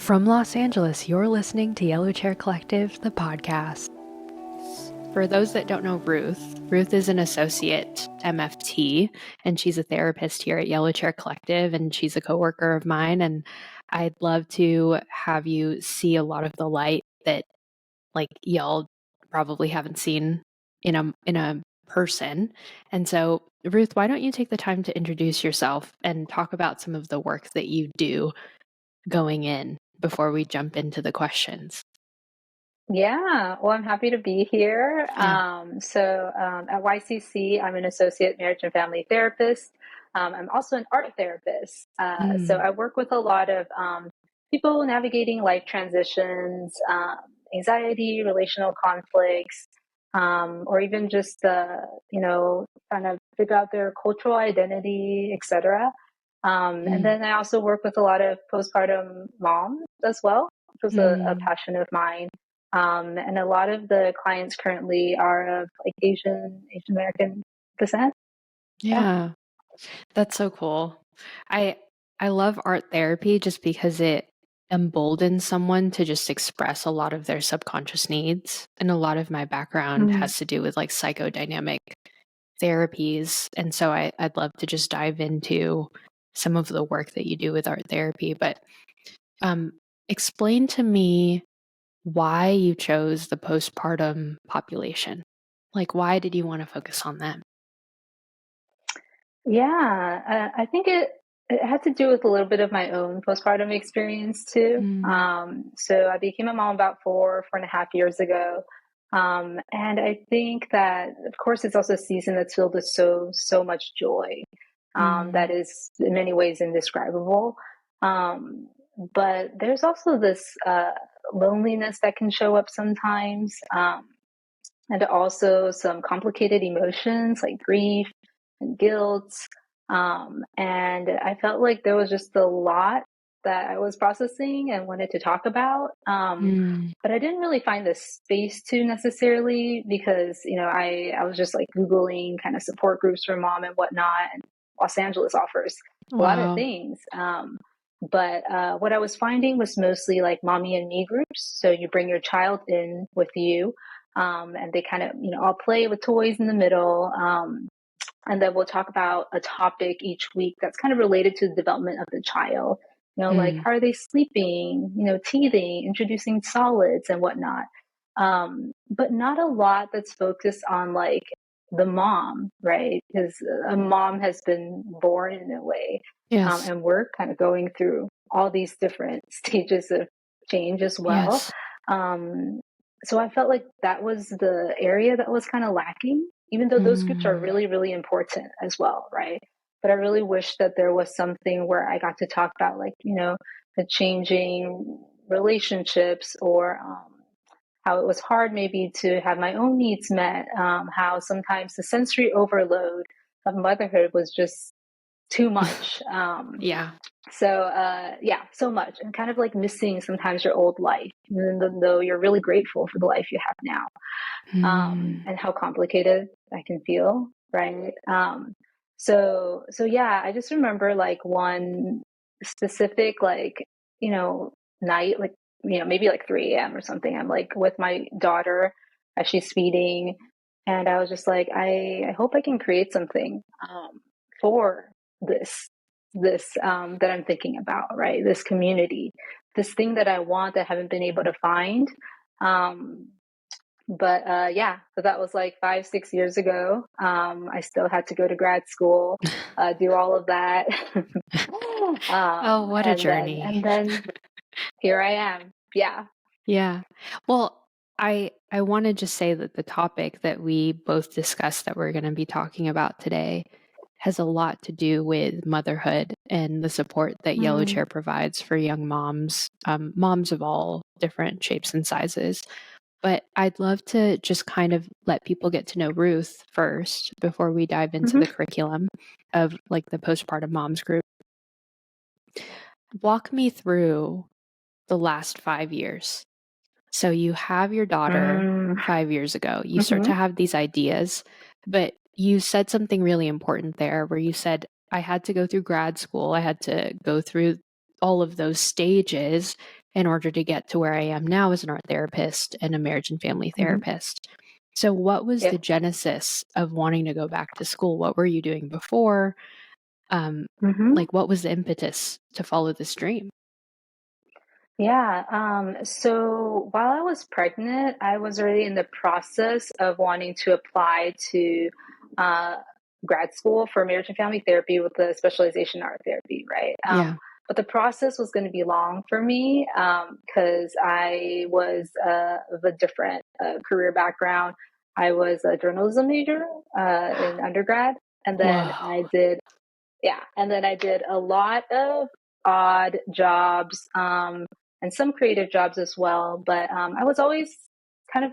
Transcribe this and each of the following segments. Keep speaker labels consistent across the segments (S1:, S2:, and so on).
S1: From Los Angeles, you're listening to Yellow Chair Collective, the podcast. For those that don't know Ruth is an associate MFT, and she's a therapist here at Yellow Chair Collective, and she's a coworker of mine. And I'd love to have you see a lot of the light that, like, y'all probably haven't seen in a person. And so, Ruth, why don't you take the time to introduce yourself and talk about some of the work that you do going in before we jump into the questions?
S2: Yeah, well, I'm happy to be here. At YCC, I'm an associate marriage and family therapist. I'm also an art therapist. So I work with a lot of people navigating life transitions, anxiety, relational conflicts, or even just, trying to figure out their cultural identity, etc. And then I also work with a lot of postpartum moms as well, which was a passion of mine. And a lot of the clients currently are of like Asian American descent.
S1: Yeah, that's so cool. I love art therapy just because it emboldens someone to just express a lot of their subconscious needs. And a lot of my background has to do with like psychodynamic therapies. And so I'd love to just dive into some of the work that you do with art therapy. But explain to me why you chose the postpartum population. Like, why did you want to focus on them?
S2: Yeah, I think it had to do with a little bit of my own postpartum experience too. So I became a mom about 4.5 years ago. And I think that, of course, it's also a season that's filled with so much joy, that is in many ways indescribable. But there's also this loneliness that can show up sometimes, and also some complicated emotions like grief and guilt. And I felt like there was just a lot that I was processing and wanted to talk about. But I didn't really find the space to necessarily because, I was just like Googling kind of support groups for mom and whatnot. And Los Angeles offers a lot of things. But what I was finding was mostly like mommy and me groups. So you bring your child in with you, and they kind of, all play with toys in the middle. And then we'll talk about a topic each week that's kind of related to the development of the child. Like how are they sleeping, teething, introducing solids and whatnot. But not a lot that's focused on like the mom, right? Because a mom has been born in a way.
S1: Yes.
S2: And we're kind of going through all these different stages of change as well.
S1: Yes.
S2: So I felt like that was the area that was kind of lacking, even though those groups are really, really important as well, right? But I really wish that there was something where I got to talk about like, the changing relationships or how it was hard maybe to have my own needs met, how sometimes the sensory overload of motherhood was just too much.
S1: Yeah.
S2: So much, and kind of like missing sometimes your old life, even though you're really grateful for the life you have now, and how complicated that can feel, right? So yeah, I just remember like one specific night, like maybe like 3 a.m. or something. I'm like with my daughter as she's feeding, and I was just like, I hope I can create something for this that I'm thinking about, right? This community, this thing that I want that I haven't been able to find. So that was like 5-6 years ago. I still had to go to grad school, do all of that.
S1: Oh, what a journey.
S2: And then here I am. Yeah.
S1: Yeah. Well, I want to just say that the topic that we both discussed that we're going to be talking about today has a lot to do with motherhood and the support that Yellow Chair provides for young moms, moms of all different shapes and sizes. But I'd love to just kind of let people get to know Ruth first before we dive into the curriculum of like the postpartum moms group. Walk me through the last 5 years. So you have your daughter 5 years ago. You start to have these ideas, but you said something really important there where you said, I had to go through grad school. I had to go through all of those stages in order to get to where I am now as an art therapist and a marriage and family
S2: Mm-hmm.
S1: therapist. So what was the genesis of wanting to go back to school? What were you doing before? Like, what was the impetus to follow this dream?
S2: Yeah. So while I was pregnant, I was already in the process of wanting to apply to uh, grad school for marriage and family therapy with a specialization in art therapy, right?
S1: Yeah.
S2: But the process was going to be long for me because I was of a different career background. I was a journalism major in undergrad, and then
S1: Whoa.
S2: I did a lot of odd jobs and some creative jobs as well. But I was always kind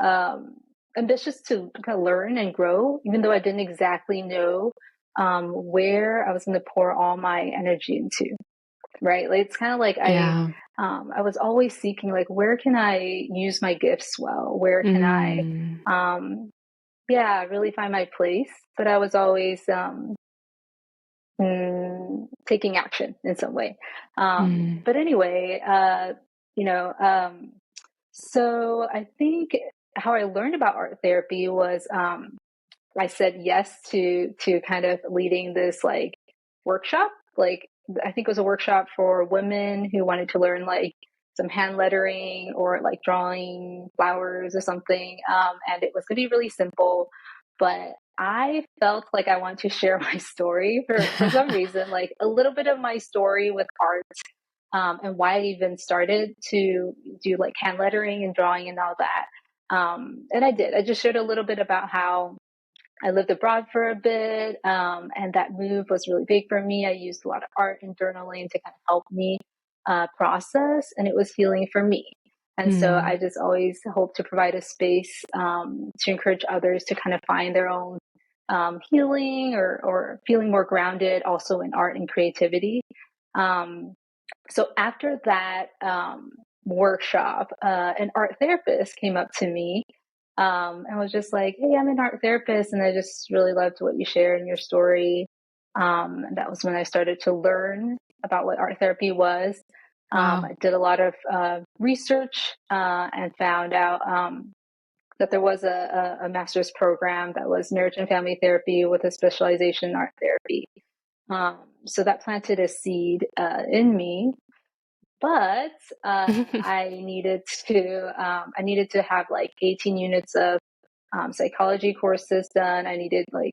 S2: of ambitious to kind of learn and grow, even though I didn't exactly know where I was going to pour all my energy into. Right? Like, it's kind of like
S1: Yeah.
S2: I was always seeking, like, where can I use my gifts well? Where can I, really find my place? But I was always taking action in some way. But anyway, so I think how I learned about art therapy was I said yes to kind of leading this like workshop. Like, I think it was a workshop for women who wanted to learn like some hand lettering or like drawing flowers or something. And it was going to be really simple, but I felt like I want to share my story for some reason, like a little bit of my story with art, and why I even started to do like hand lettering and drawing and all that. And I did. I just shared a little bit about how I lived abroad for a bit, and that move was really big for me. I used a lot of art and journaling to kind of help me process, and it was healing for me. And so I just always hope to provide a space to encourage others to kind of find their own healing or feeling more grounded also in art and creativity. Um, so after that workshop, an art therapist came up to me and was just like, "Hey, I'm an art therapist, and I just really loved what you shared in your story." And that was when I started to learn about what art therapy was.
S1: Wow.
S2: I did a lot of research and found out that there was a master's program that was marriage and family therapy with a specialization in art therapy. So that planted a seed in me, but I needed to have like 18 units of psychology courses done. I needed like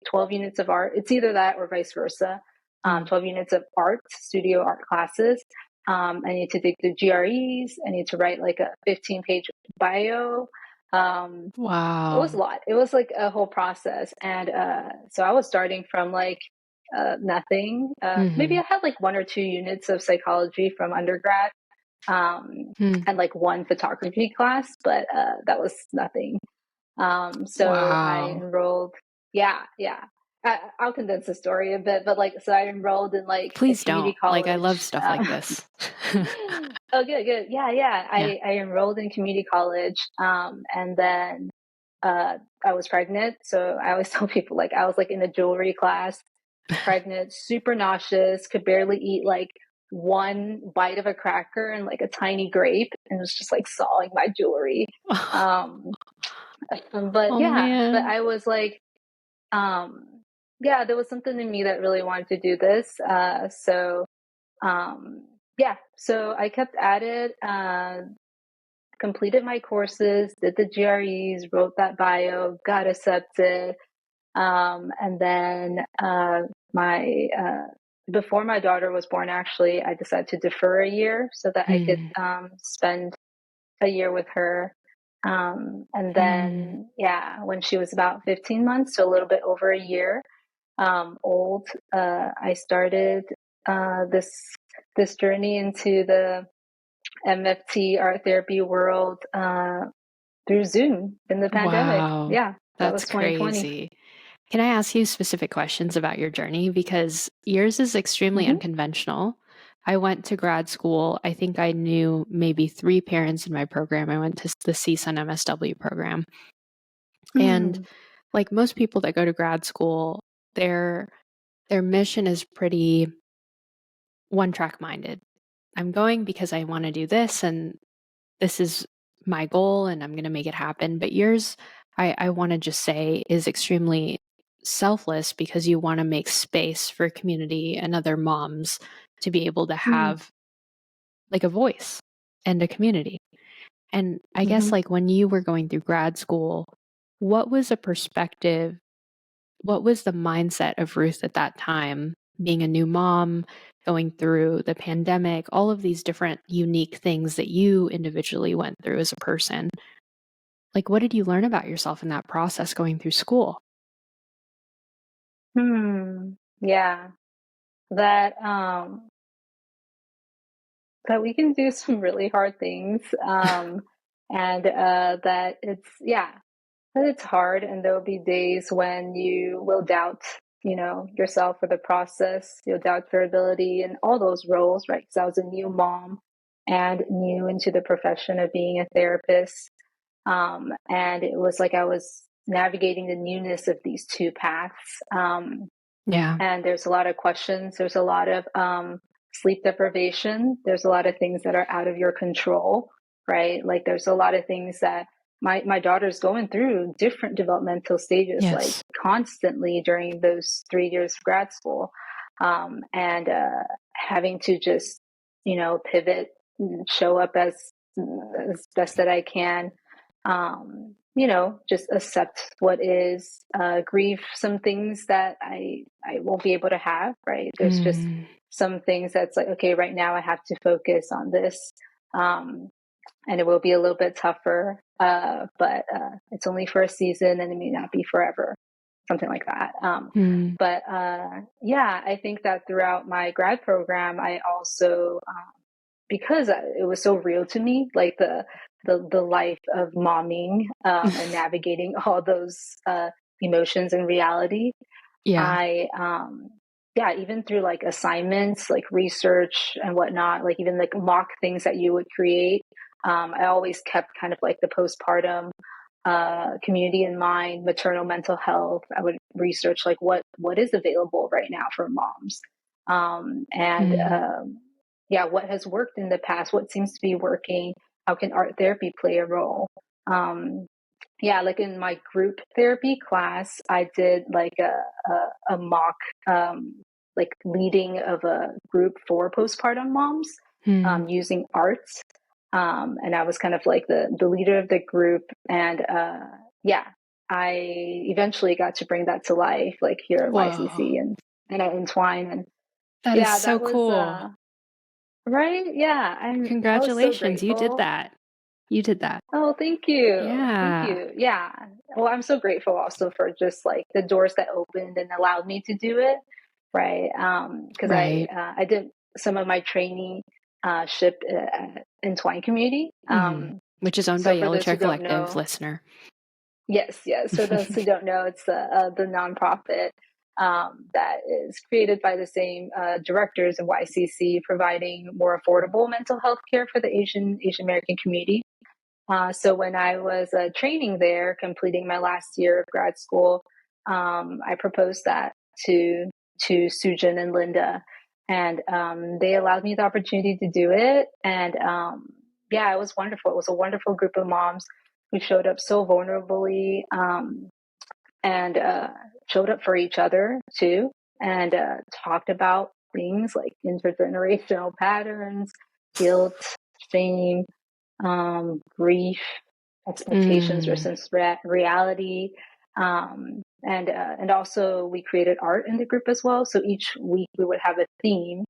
S2: 12 units of art. It's either that or vice versa. 12 units of art, studio art classes. I need to take the GREs. I need to write like a 15-page bio. It
S1: Wow.
S2: was a lot. It was like a whole process. And so I was starting from like nothing. Maybe I had like 1 or 2 units of psychology from undergrad, and like one photography class, but that was nothing. So I
S1: Wow.
S2: enrolled. Yeah. I'll condense the story a bit, but like, so I enrolled in like a
S1: Please
S2: community
S1: don't. Like, I love
S2: college.
S1: stuff like this.
S2: Oh, good. Yeah.
S1: Yeah.
S2: I enrolled in community college, and then I was pregnant. So I always tell people like I was like in a jewelry class, pregnant, super nauseous, could barely eat like one bite of a cracker and like a tiny grape, and was just like sawing my jewelry. Um, but
S1: Oh
S2: yeah, but
S1: man.
S2: I was like, yeah, there was something in me that really wanted to do this. So I kept at it, completed my courses, did the GREs, wrote that bio, got accepted. And then my before my daughter was born, actually, I decided to defer a year so that I could spend a year with her. And then, yeah, when she was about 15 months, so a little bit over a year old, I started this journey into the MFT art therapy world through Zoom in the pandemic.
S1: Wow.
S2: Yeah, that
S1: That's
S2: was 2020.
S1: crazy. Can I ask you specific questions about your journey? Because yours is extremely
S2: Hmm.
S1: unconventional. I went to grad school. I think I knew maybe 3 parents in my program. I went to the CSUN MSW program. And
S2: Mm.
S1: like most people that go to grad school, their mission is pretty one track minded. I'm going because I want to do this, and this is my goal, and I'm going to make it happen. But yours, I want to just say, is extremely selfless because you want to make space for community and other moms to be able to have like a voice and a community. And I guess like when you were going through grad school, what was a perspective, what was the mindset of Ruth at that time, being a new mom, going through the pandemic, all of these different unique things that you individually went through as a person? Like, what did you learn about yourself in that process going through school?
S2: Yeah, that that we can do some really hard things, and that it's hard, and there'll be days when you will doubt, yourself or the process. You'll doubt your ability and all those roles, right? Because I was a new mom and new into the profession of being a therapist, and it was like I was navigating the newness of these two paths.
S1: Yeah.
S2: And there's a lot of questions. There's a lot of sleep deprivation. There's a lot of things that are out of your control, right? Like there's a lot of things that my daughter's going through different developmental stages, like
S1: Yes.
S2: constantly during those 3 years of grad school, and having to just pivot, and show up as best that I can, just accept what is, grieve some things that I won't be able to have, right? There's just some things that's like, okay, right now I have to focus on this. And it will be a little bit tougher, but it's only for a season and it may not be forever, something like that. But yeah, I think that throughout my grad program, I also, because it was so real to me, like the life of momming, and navigating all those emotions and reality.
S1: Yeah.
S2: I yeah, even through like assignments, like research and whatnot, like even like mock things that you would create. I always kept kind of like the postpartum community in mind, maternal mental health. I would research like what is available right now for moms, and yeah, what has worked in the past, what seems to be working, how can art therapy play a role? Um, yeah, like in my group therapy class, I did like a mock, like leading of a group for postpartum moms, using art. And I was kind of like the leader of the group. And yeah, I eventually got to bring that to life, like here at
S1: Whoa.
S2: YCC and at Entwine. And
S1: That is
S2: yeah,
S1: so
S2: that was
S1: cool.
S2: right. Yeah, I was so
S1: Congratulations. You did
S2: grateful.
S1: that. You did that.
S2: Oh, thank you. Thank
S1: Yeah.
S2: you. Yeah. Well, I'm so grateful also for just like the doors that opened and allowed me to do it. Right. Because
S1: Right.
S2: I did some of my training ship in Twine Community.
S1: Which is owned by
S2: So for
S1: Yellow
S2: those
S1: Chair
S2: who don't
S1: Collective,
S2: know,
S1: listener.
S2: yes. For those who don't know, it's the nonprofit that is created by the same directors of YCC, providing more affordable mental health care for the Asian American community. So when I was training there, completing my last year of grad school, I proposed that to Sujin and Linda, and they allowed me the opportunity to do it. And yeah, it was wonderful. It was a wonderful group of moms who showed up so vulnerably, and showed up for each other too, and talked about things like intergenerational patterns, guilt, shame, grief, expectations versus reality. And also we created art in the group as well. So each week we would have a theme.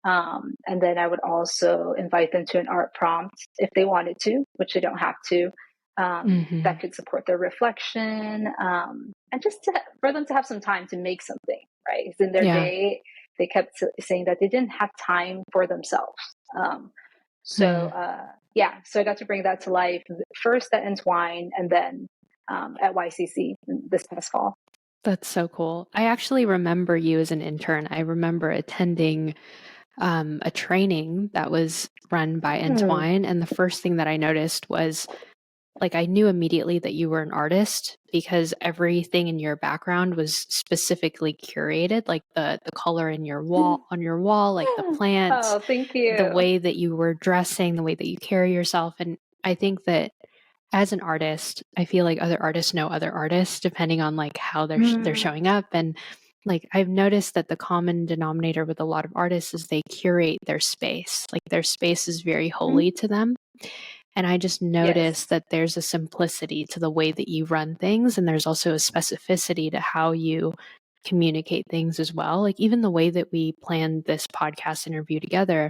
S2: And then I would also invite them to an art prompt if they wanted to, which they don't have to. That could support their reflection, and just for them to have some time to make something, right? Because in their
S1: Yeah.
S2: day, they kept saying that they didn't have time for themselves. So yeah, so I got to bring that to life first at Entwine and then at YCC this past fall.
S1: That's so cool. I actually remember you as an intern. I remember attending a training that was run by Entwine, and the first thing that I noticed was like I knew immediately that you were an artist because everything in your background was specifically curated, like the color in your wall on your wall, like the plants,
S2: Oh, thank
S1: the
S2: you.
S1: way that you were dressing, the way that you carry yourself. And I think that as an artist, I feel like other artists know other artists depending on like how they're showing up. And like I've noticed that the common denominator with a lot of artists is they curate their space. Like their space is very holy to them. And I just noticed
S2: Yes.
S1: that there's a simplicity to the way that you run things. And there's also a specificity to how you communicate things as well. Like even the way that we planned this podcast interview together,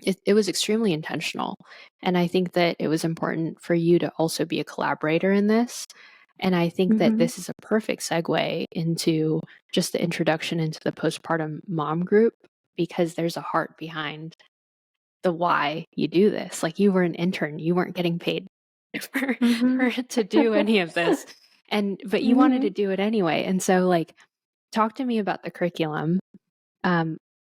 S1: it was extremely intentional. And I think that it was important for you to also be a collaborator in this. And I think that this is a perfect segue into just the introduction into the postpartum mom group, because there's a heart behind the why you do this. Like you were an intern, you weren't getting paid to do any of this. But you wanted to do it anyway. And so like, talk to me about the curriculum.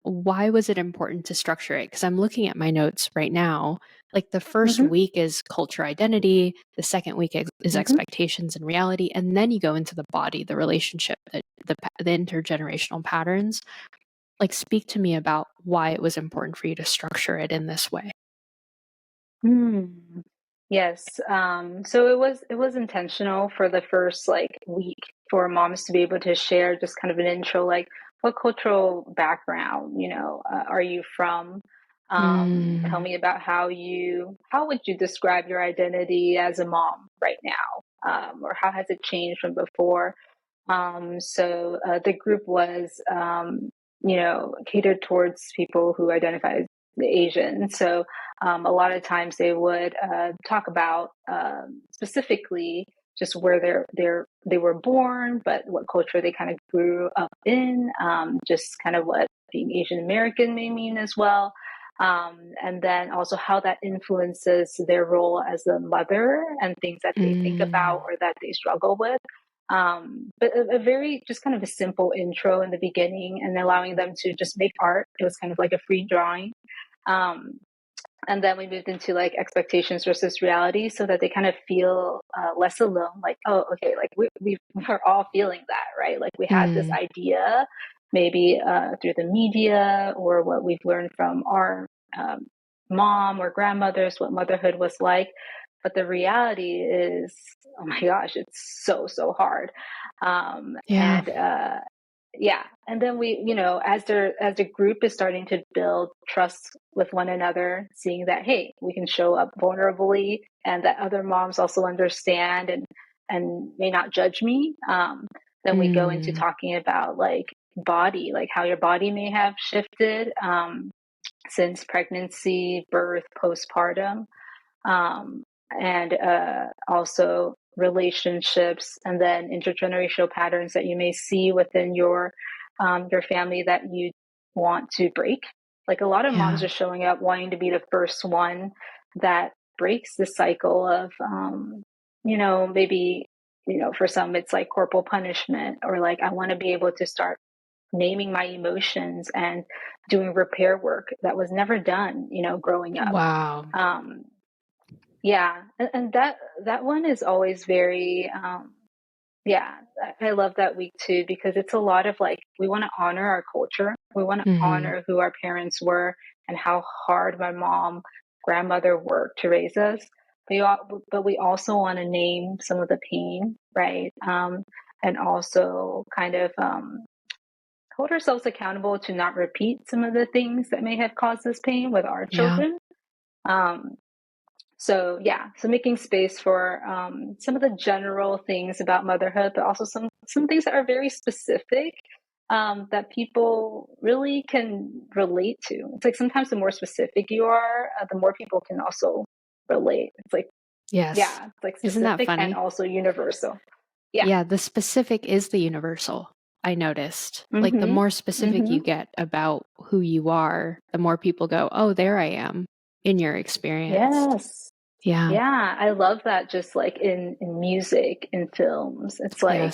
S1: Why was it important to structure it? Because I'm looking at my notes right now. Like the first week is culture identity, the second week is expectations and reality, and then you go into the body, the relationship, the intergenerational patterns. Like speak to me about why it was important for you to structure it in this way.
S2: Yes. So it was intentional for the first like week for moms to be able to share just kind of an intro, like what cultural background, are you from? Tell me about how would you describe your identity as a mom right now? Or how has it changed from before? So the group was, catered towards people who identify as Asian. So a lot of times they would talk about specifically just where they were born, but what culture they kind of grew up in, just kind of what being Asian American may mean as well. And then also how that influences their role as a mother and things that they think about or that they struggle with. But a very just kind of a simple intro in the beginning and allowing them to just make art. It was kind of like a free drawing. Um, and then we moved into like expectations versus reality so that they kind of feel less alone. Like, oh, okay, like we're all feeling that, right? Like we had this idea maybe through the media or what we've learned from our mom or grandmothers, what motherhood was like. But the reality is, oh my gosh, it's so hard. And yeah, and then as the group is starting to build trust with one another, seeing that hey, we can show up vulnerably, and that other moms also understand and may not judge me. Then we go into talking about like body, like how your body may have shifted since pregnancy, birth, postpartum, and also relationships, and then intergenerational patterns that you may see within your family that you want to break. Like a lot of moms are showing up wanting to be the first one that breaks the cycle of, maybe, for some it's like corporal punishment, or like I want to be able to start naming my emotions and doing repair work that was never done, growing up.
S1: Wow.
S2: Yeah, and that one is always very yeah, I love that week too, because it's a lot of like we want to honor our culture. We want to honor who our parents were and how hard my mom, grandmother worked to raise us. But we also want to name some of the pain, right? And also kind of hold ourselves accountable to not repeat some of the things that may have caused us pain with our children. So yeah, so making space for some of the general things about motherhood, but also some things that are very specific that people really can relate to. It's like sometimes the more specific you are, the more people can also relate. It's like yeah, it's like
S1: Isn't that
S2: specific
S1: funny?
S2: and also universal.
S1: Yeah, the specific is the universal. I noticed. Like the more specific you get about who you are, the more people go, "Oh, there I am," in your experience.
S2: Yes.
S1: Yeah.
S2: Yeah, I love that. Just like in music, in films, it's like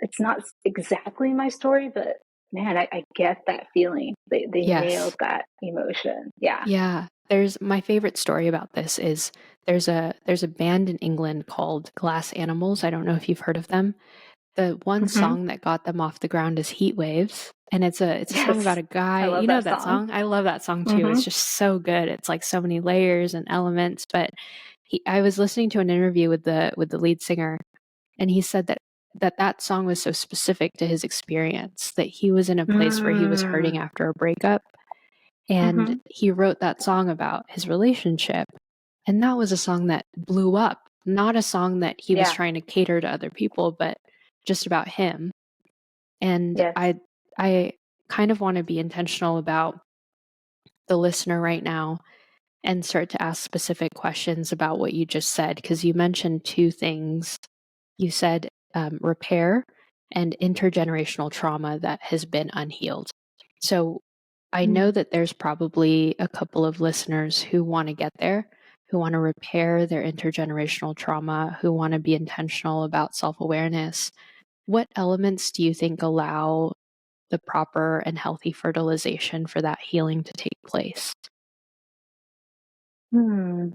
S2: it's not exactly my story, but man, I get that feeling. They nailed that emotion. Yeah.
S1: Yeah. there's my favorite story about this is there's a band in England called Glass Animals. I don't know if you've heard of them. The one song that got them off the ground is Heat Waves, and it's a song about
S2: Yes,
S1: a guy.
S2: I love
S1: You know
S2: that
S1: that
S2: song.
S1: song? I love that song too. It's just so good. It's like so many layers and elements. But I was listening to an interview with the lead singer, and he said that song was so specific to his experience, that he was in a place where he was hurting
S2: Mm.
S1: after a breakup, and he wrote that song about his relationship. And that was a song that blew up, not a song that he was
S2: Yeah.
S1: trying to cater to other people, but just about him. And
S2: Yes.
S1: I kind of want to be intentional about the listener right now and start to ask specific questions about what you just said, because you mentioned two things. You said repair and intergenerational trauma that has been unhealed. So I know
S2: Mm.
S1: that there's probably a couple of listeners who want to get there, who want to repair their intergenerational trauma, who want to be intentional about self-awareness. What elements do you think allow the proper and healthy fertilization for that healing to take place?
S2: Hmm.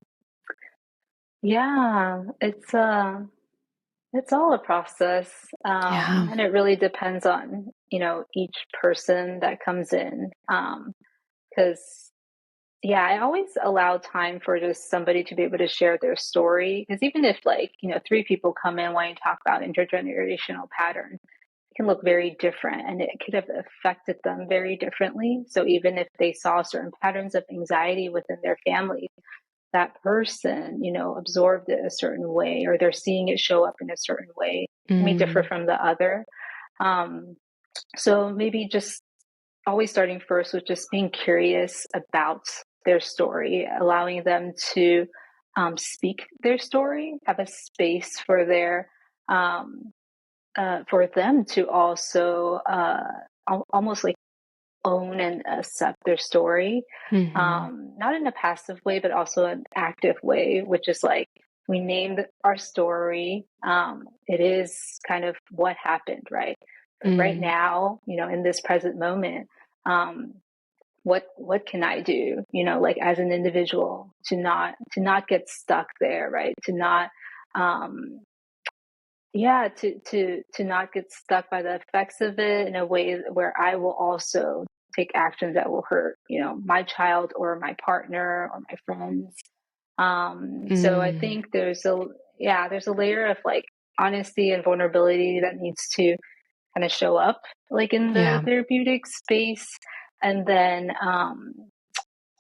S2: Yeah, it's all a process,
S1: Yeah.
S2: and it really depends on, each person that comes in. Because yeah, I always allow time for just somebody to be able to share their story. Because even if like, three people come in wanting to talk about intergenerational patterns, it can look very different and it could have affected them very differently. So even if they saw certain patterns of anxiety within their family, that person, absorbed it a certain way, or they're seeing it show up in a certain way, it may differ
S1: Mm,
S2: from the other. Um, so maybe just always starting first with just being curious about their story, allowing them to speak their story, have a space for um, for them to also almost like own and accept their story,
S1: mhm,
S2: not in a passive way, but also an active way, which is like we named our story. It is kind of what happened, right? But right
S1: mm,
S2: now, in this present moment, um, what can I do? Like as an individual, to not get stuck there, right? To not um, yeah, to not get stuck by the effects of it in a way where I will also take actions that will hurt, my child or my partner or my friends. So I
S1: mm,
S2: think there's a layer of like honesty and vulnerability that needs to kind of show up like in the
S1: yeah,
S2: therapeutic space. And then a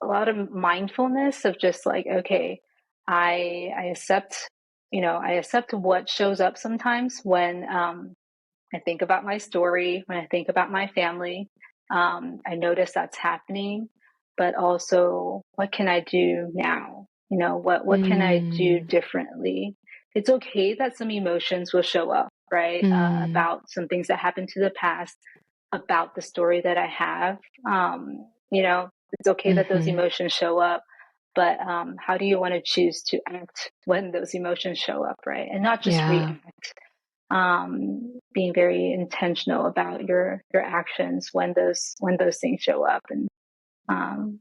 S2: lot of mindfulness of just like, okay, I accept, I accept what shows up sometimes when I think about my story, when I think about my family. I notice that's happening, but also what can I do now? What can I do
S1: mm,
S2: differently? It's okay that some emotions will show up, right?
S1: mm,
S2: About some things that happened to the past, about the story that I have. It's okay that those
S1: mhm,
S2: emotions show up, but how do you want to choose to act when those emotions show up, right? And not just
S1: yeah,
S2: react. Being very intentional about your actions when those things show up, and um,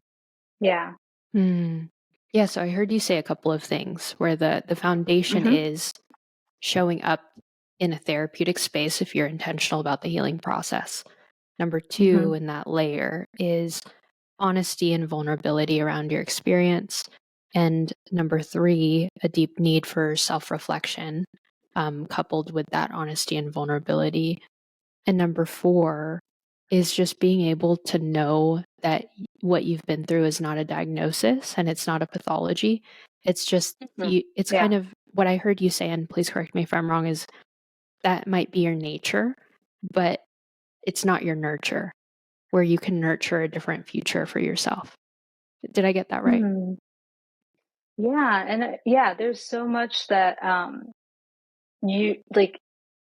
S2: yeah.
S1: mm. Yeah, so I heard you say a couple of things where the foundation
S2: Hmm.
S1: is showing up in a therapeutic space if you're intentional about the healing process. Number
S2: Hmm.
S1: two in that layer is honesty and vulnerability around your experience. And number three, a deep need for self reflection, coupled with that honesty and vulnerability. And number four is just being able to know that what you've been through is not a diagnosis and it's not a pathology. It's just
S2: Hmm.
S1: it's kind
S2: Yeah.
S1: of what I heard you say, and please correct me if I'm wrong, is that might be your nature, but it's not your nurture, where you can nurture a different future for yourself. Did I get that right?
S2: Hmm. Yeah, and yeah, there's so much that you like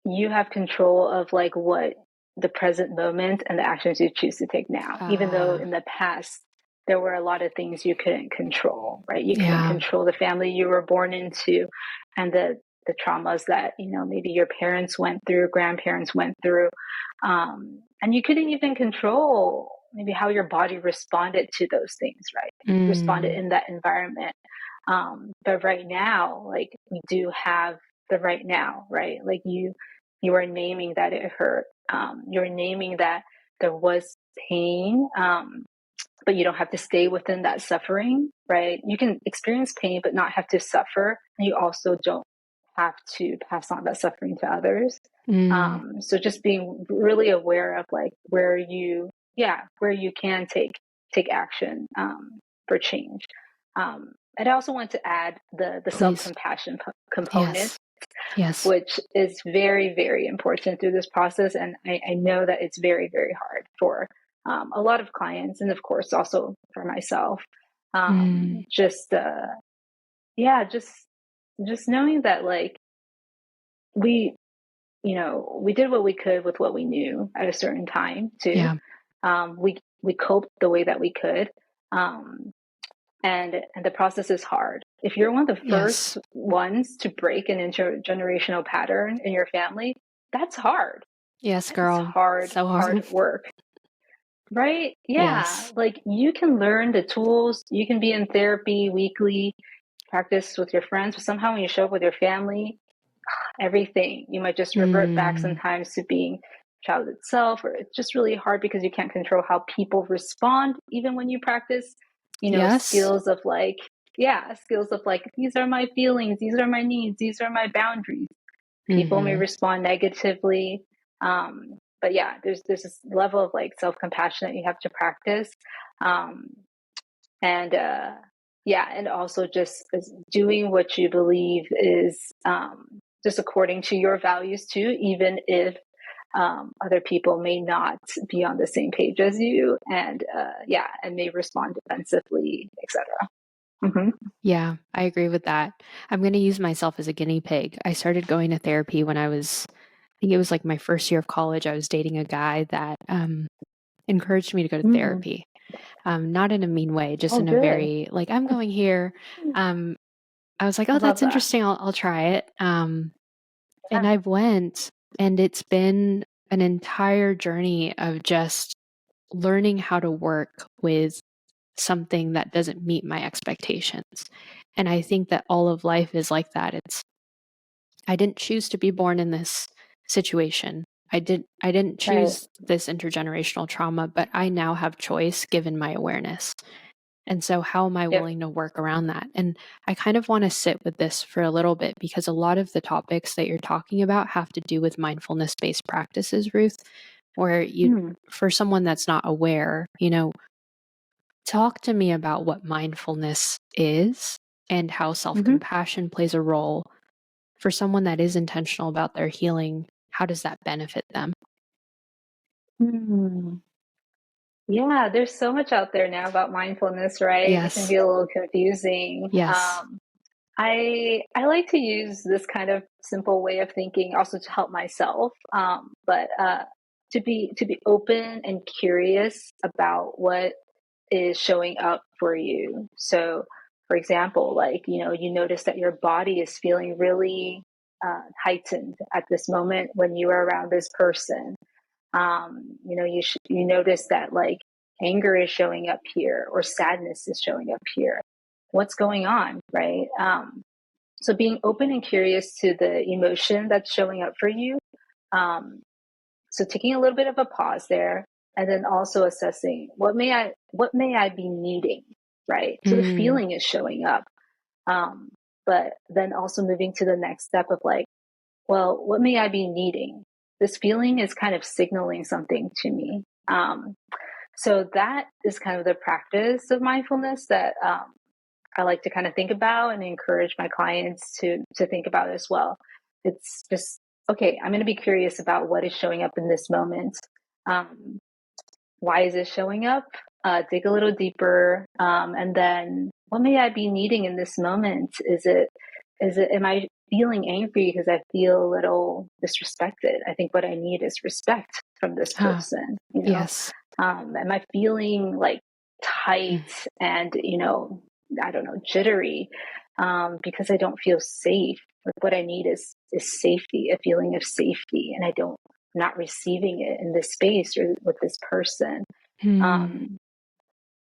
S2: you have control of like what the present moment and the actions you choose to take now, even though in the past there were a lot of things you couldn't control, right? You couldn't
S1: Yeah.
S2: control the family you were born into and the traumas that, maybe your parents went through, grandparents went through. And you couldn't even control maybe how your body responded to those things, right? Responded in that environment. But right now, like, we do have the right now, right? Like, you are naming that it hurt. You're naming that there was pain, but you don't have to stay within that suffering, right? You can experience pain, but not have to suffer. And you also don't have to pass on that suffering to others. So just being really aware of like where you can take action for change. And I also want to add the self-compassion component,
S1: yes,
S2: which is very, very important through this process. And I know that it's very, very hard for a lot of clients, and of course also for myself. Just knowing that, like, we did what we could with what we knew at a certain time too. We coped the way that we could. And the process is hard. If you're one of the first ones to break an intergenerational pattern in your family, that's hard.
S1: Yes, girl.
S2: It's hard,
S1: so hard
S2: work. Right? Yeah.
S1: Yes.
S2: Like, you can learn the tools, you can be in therapy weekly, practice with your friends, but somehow when you show up with your family, everything, you might just revert back sometimes to being child itself, or it's just really hard because you can't control how people respond, even when you practice, skills of like, these are my feelings, these are my needs, these are my boundaries. People may respond negatively. But yeah, there's this level of like self-compassion that you have to practice. And also just doing what you believe is just according to your values too, even if other people may not be on the same page as you, and may respond defensively, etc.
S1: Yeah, I agree with that. I'm going to use myself as a guinea pig. I started going to therapy when I think it was like my first year of college. I was dating a guy that encouraged me to go to therapy. Not in a mean way, just in a very, like, I'm going here. I was like, oh, that's interesting. I'll try it. And I went, and it's been an entire journey of just learning how to work with something that doesn't meet my expectations. And I think that all of life is like that. I didn't choose to be born in this situation. I didn't choose this intergenerational trauma, but I now have choice given my awareness. And so how am I willing to work around that? And I kind of want to sit with this for a little bit, because a lot of the topics that you're talking about have to do with mindfulness-based practices, Ruth, where for someone that's not aware, talk to me about what mindfulness is and how self-compassion plays a role for someone that is intentional about their healing. How does that benefit them?
S2: Yeah, there's so much out there now about mindfulness, right?
S1: Yes.
S2: It can be a little confusing.
S1: Yes.
S2: I like to use this kind of simple way of thinking also to help myself, but to be open and curious about what is showing up for you. So, for example, like, you notice that your body is feeling really heightened at this moment when you are around this person. You notice that, like, anger is showing up here, or sadness is showing up here. What's going on, right? So being open and curious to the emotion that's showing up for you. So taking a little bit of a pause there, and then also assessing what may I be needing, right? So the feeling is showing up, but then also moving to the next step of like, well, what may I be needing? This feeling is kind of signaling something to me. So that is kind of the practice of mindfulness that I like to kind of think about and encourage my clients to think about as well. It's just, okay, I'm going to be curious about what is showing up in this moment. Why is it showing up? Dig a little deeper. And then what may I be needing in this moment? Am I feeling angry because I feel a little disrespected? I think what I need is respect from this person.
S1: Yes.
S2: Am I feeling like tight and, I don't know, jittery, because I don't feel safe? Like, what I need is safety, a feeling of safety, and I'm not receiving it in this space or with this person. Um,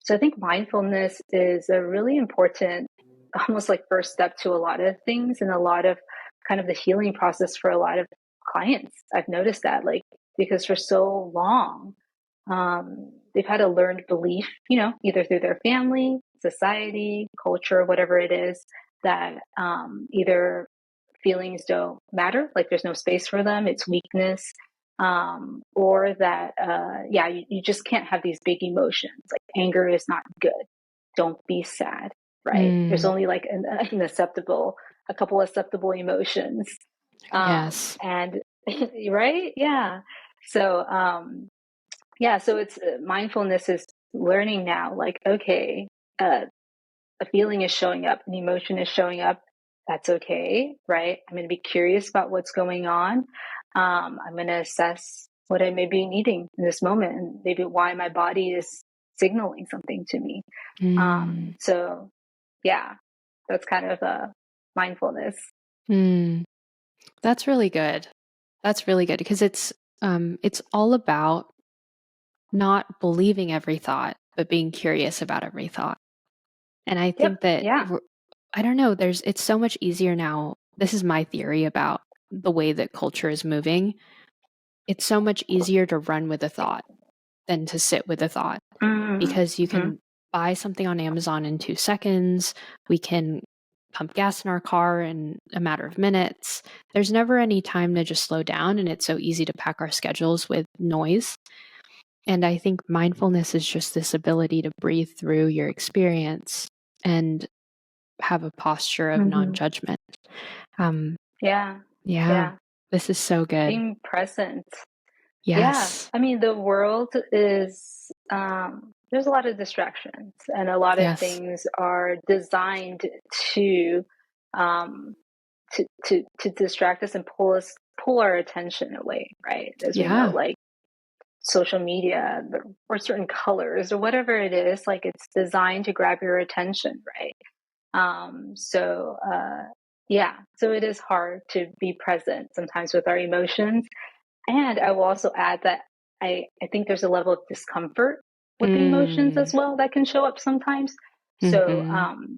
S2: so I think mindfulness is a really important, almost like first step to a lot of things and a lot of kind of the healing process for a lot of clients. I've noticed that, like, because for so long, they've had a learned belief, either through their family, society, culture, whatever it is, that either feelings don't matter, like there's no space for them, it's weakness, or that, yeah, you just can't have these big emotions. Like anger is not good. Don't be sad, right? There's only like a couple acceptable emotions.
S1: Yes.
S2: And right? Yeah. So, yeah, so it's mindfulness is learning now, like, okay, uh, a feeling is showing up, an emotion is showing up. That's okay, right? I'm going to be curious about what's going on. I'm going to assess what I may be needing in this moment and maybe why my body is signaling something to me. So, yeah, that's kind of a mindfulness.
S1: That's really good. That's really good because it's all about not believing every thought, but being curious about every thought. And I
S2: Yep.
S1: think that
S2: Yeah.
S1: I don't know, it's so much easier now. This is my theory about the way that culture is moving. It's so much easier to run with a thought than to sit with a thought because you
S2: Mm-hmm.
S1: can buy something on Amazon in 2 seconds. We can pump gas in our car in a matter of minutes. There's never any time to just slow down, and it's so easy to pack our schedules with noise. And I think mindfulness is just this ability to breathe through your experience and have a posture of
S2: Mm-hmm.
S1: non-judgment. Um,
S2: Yeah.
S1: yeah,
S2: Yeah.
S1: this is so good.
S2: Being present. Yeah,
S1: Yes.
S2: I mean, the world is, there's a lot of distractions, and a lot of
S1: Yes.
S2: things are designed to, um, to distract us and pull our attention away, right? As we know,
S1: Yeah.
S2: like social media or certain colors or whatever it is, like it's designed to grab your attention, right? Yeah, so it is hard to be present sometimes with our emotions, and I will also add that I think there's a level of discomfort with the emotions
S1: Mm.
S2: as well that can show up sometimes. So
S1: Mm-hmm.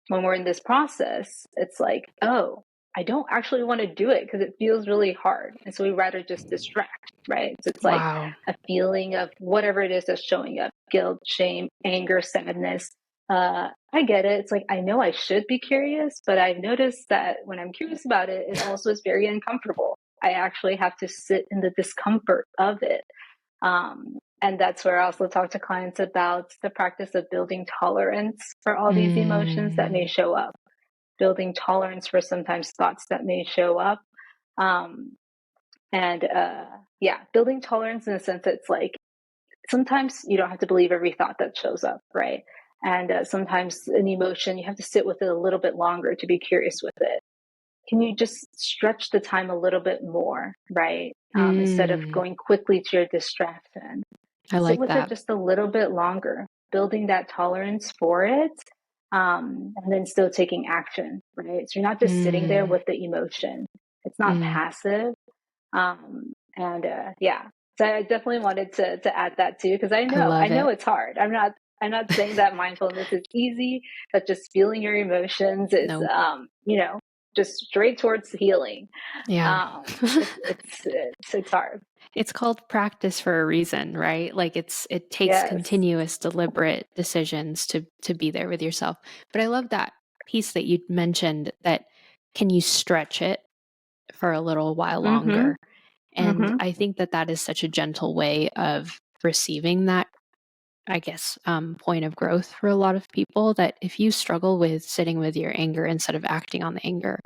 S2: when we're in this process, it's like, oh, I don't actually want to do it because it feels really hard. And so we rather just distract, right? So it's like
S1: Wow.
S2: a feeling of whatever it is that's showing up: guilt, shame, anger, sadness. I get it. It's like, I know I should be curious, but I've noticed that when I'm curious about it, it also is very uncomfortable. I actually have to sit in the discomfort of it. And that's where I also talk to clients about the practice of building tolerance for all these emotions that may
S1: Mm.
S2: show up, building tolerance for sometimes thoughts that may show up. Um, and yeah, building tolerance in the sense that it's like sometimes you don't have to believe every thought that shows up, right? And sometimes an emotion, you have to sit with it a little bit longer to be curious with it. Can you just stretch the time a little bit more, right? Instead of
S1: Mm.
S2: going quickly to your distraction,
S1: I
S2: sit
S1: like
S2: with it
S1: that.
S2: just a little bit longer, building that tolerance for it, and then still taking action, right? So you're not just sitting there
S1: Mm.
S2: with the emotion. It's not
S1: Mm.
S2: passive. And yeah, so I definitely wanted to add that too, because
S1: I
S2: I
S1: love
S2: know
S1: it.
S2: it's hard. I'm not saying that mindfulness is easy, that just feeling your emotions is,
S1: Nope.
S2: just straight towards healing.
S1: Yeah.
S2: It's hard.
S1: It's called practice for a reason, right? Like it takes
S2: Yes.
S1: continuous deliberate decisions to be there with yourself. But I love that piece that you mentioned that can you stretch it for a little while
S2: Mm-hmm.
S1: longer? And
S2: Mm-hmm.
S1: I think that that is such a gentle way of receiving that, I guess, point of growth for a lot of people. That if you struggle with sitting with your anger instead of acting on the anger,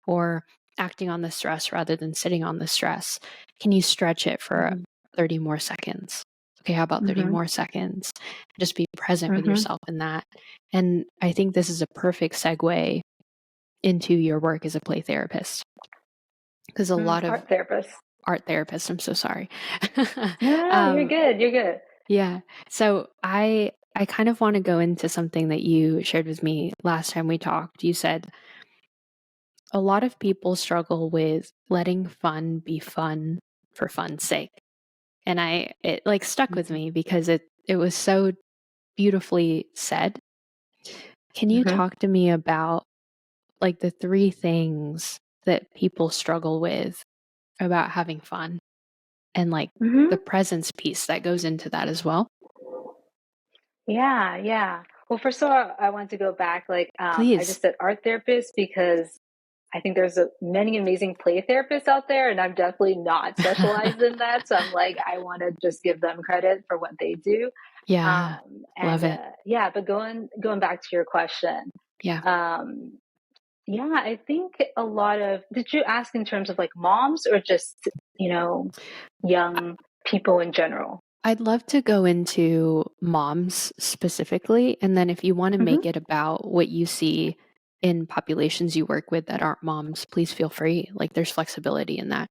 S1: or acting on the stress rather than sitting on the stress, can you stretch it for
S2: Mm-hmm.
S1: 30 more seconds? Okay, how about 30
S2: Mm-hmm.
S1: more seconds? Just be present with
S2: Mm-hmm.
S1: yourself in that. And I think this is a perfect segue into your work as a play therapist because a lot of
S2: Art therapist.
S1: art therapists, I'm so sorry.
S2: No, you're
S1: um,
S2: good. You're good.
S1: yeah. So I kind of want to go into something that you shared with me last time we talked. You said a lot of people struggle with letting fun be fun for fun's sake. And it like stuck with
S2: Mm-hmm.
S1: me because it It was so beautifully said. Can you talk to me about like the 3 things that people struggle with about having fun and like the presence piece that goes into that as well?
S2: Yeah, yeah. Well, first of all, I want to go back. I
S1: Please.
S2: just said art therapist because I think there's many amazing play therapists out there, and I'm definitely not specialized in that. So I'm like, I want to just give them credit for what they do.
S1: Yeah. Love it.
S2: Yeah, but going back to your question,
S1: Yeah.
S2: um, yeah, I think a lot of. Did you ask in terms of like moms or just you know young people in general?
S1: I'd love to go into moms specifically, and then if you want to make
S2: hmm
S1: it about what you see in populations you work with that aren't moms, please feel free. Like there's flexibility in that.